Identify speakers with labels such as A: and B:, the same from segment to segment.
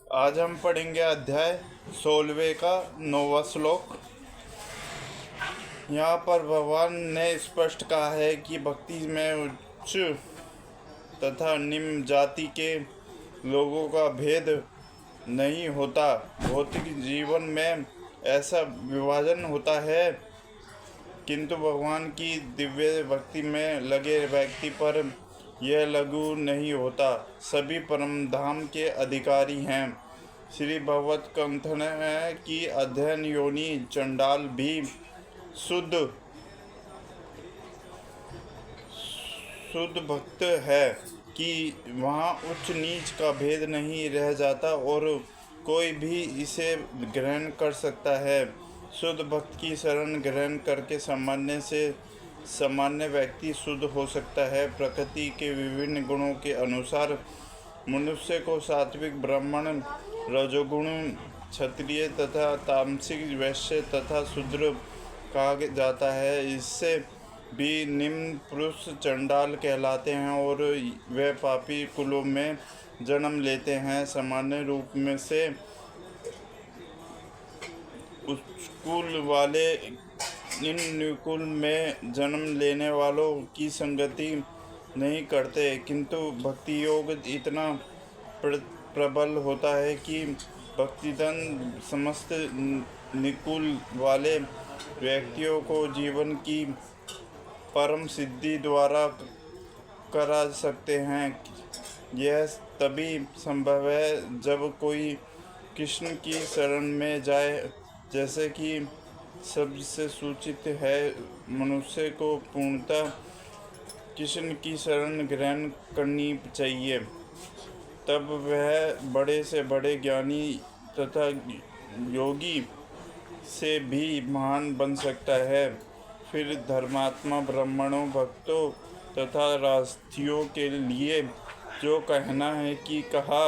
A: आज हम पढ़ेंगे अध्याय 16वें का 9वां श्लोक। यहाँ पर भगवान ने स्पष्ट कहा है कि भक्ति में उच्च तथा निम्न जाति के लोगों का भेद नहीं होता। भौतिक जीवन में ऐसा विभाजन होता है, किंतु भगवान की दिव्य भक्ति में लगे व्यक्ति पर यह लागू नहीं होता। सभी परम धाम के अधिकारी हैं। श्री भगवत कथन है कि अध्ययन योनि चंडाल भी शुद्ध भक्त है कि वहाँ उच्च नीच का भेद नहीं रह जाता और कोई भी इसे ग्रहण कर सकता है। शुद्ध भक्त की शरण ग्रहण करके सामान्य व्यक्ति शुद्ध हो सकता है। प्रकृति के विभिन्न गुणों के अनुसार मनुष्य को सात्विक, ब्राह्मण, रजोगुण, क्षत्रिय तथा तामसिक, वैश्य तथा शूद्र कहा जाता है। इससे भी निम्न पुरुष चंडाल कहलाते हैं और वे पापी कुलों में जन्म लेते हैं। सामान्य रूप में से उच्च कुल वाले इन निकुल में जन्म लेने वालों की संगति नहीं करते, किंतु भक्ति योग इतना प्रबल होता है कि भक्तिधन समस्त निकुल वाले व्यक्तियों को जीवन की परम सिद्धि द्वारा करा सकते हैं। यह तभी संभव है जब कोई कृष्ण की शरण में जाए। जैसे कि सबसे सूचित है, मनुष्य को पूर्णतः कृष्ण की शरण ग्रहण करनी चाहिए, तब वह बड़े से बड़े ज्ञानी तथा योगी से भी महान बन सकता है। फिर धर्मात्मा ब्राह्मणों, भक्तों तथा राजथियों के लिए जो कहना है कि कहा।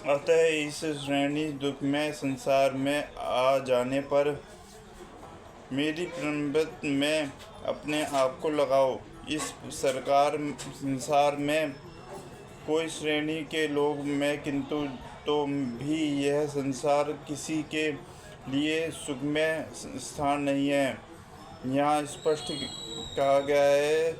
A: अतः इस श्रेणी दुख में संसार में आ जाने पर मेरी प्रणबत में अपने आप को लगाओ। इस संसार में कोई श्रेणी के लोग में किंतु तो भी यह संसार किसी के लिए सुखमय स्थान नहीं है। यहाँ स्पष्ट कहा गया है,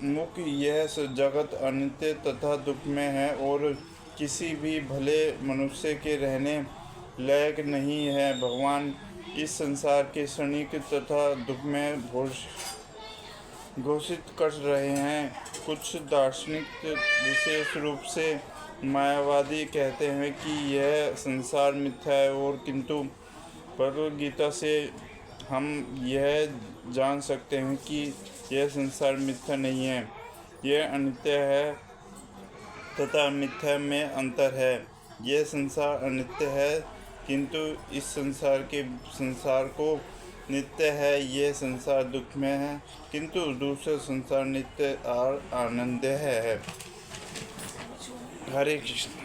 A: मुख्य यह जगत अनित्य तथा दुखमय है और किसी भी भले मनुष्य के रहने लायक नहीं है। भगवान इस संसार के क्षणिक तथा दुखमय घोषित कर रहे हैं। कुछ दार्शनिक, विशेष रूप से मायावादी, कहते हैं कि यह संसार मिथ्या है और किंतु भगवद गीता से हम यह जान सकते हैं कि यह संसार मिथ्या नहीं है, यह अनित्य है तथा मिथ्या में अंतर है। यह संसार अनित्य है, किंतु इस संसार को नित्य है। यह संसार दुख में है, किंतु दूसरा संसार नित्य और आनंद है। हरे कृष्ण।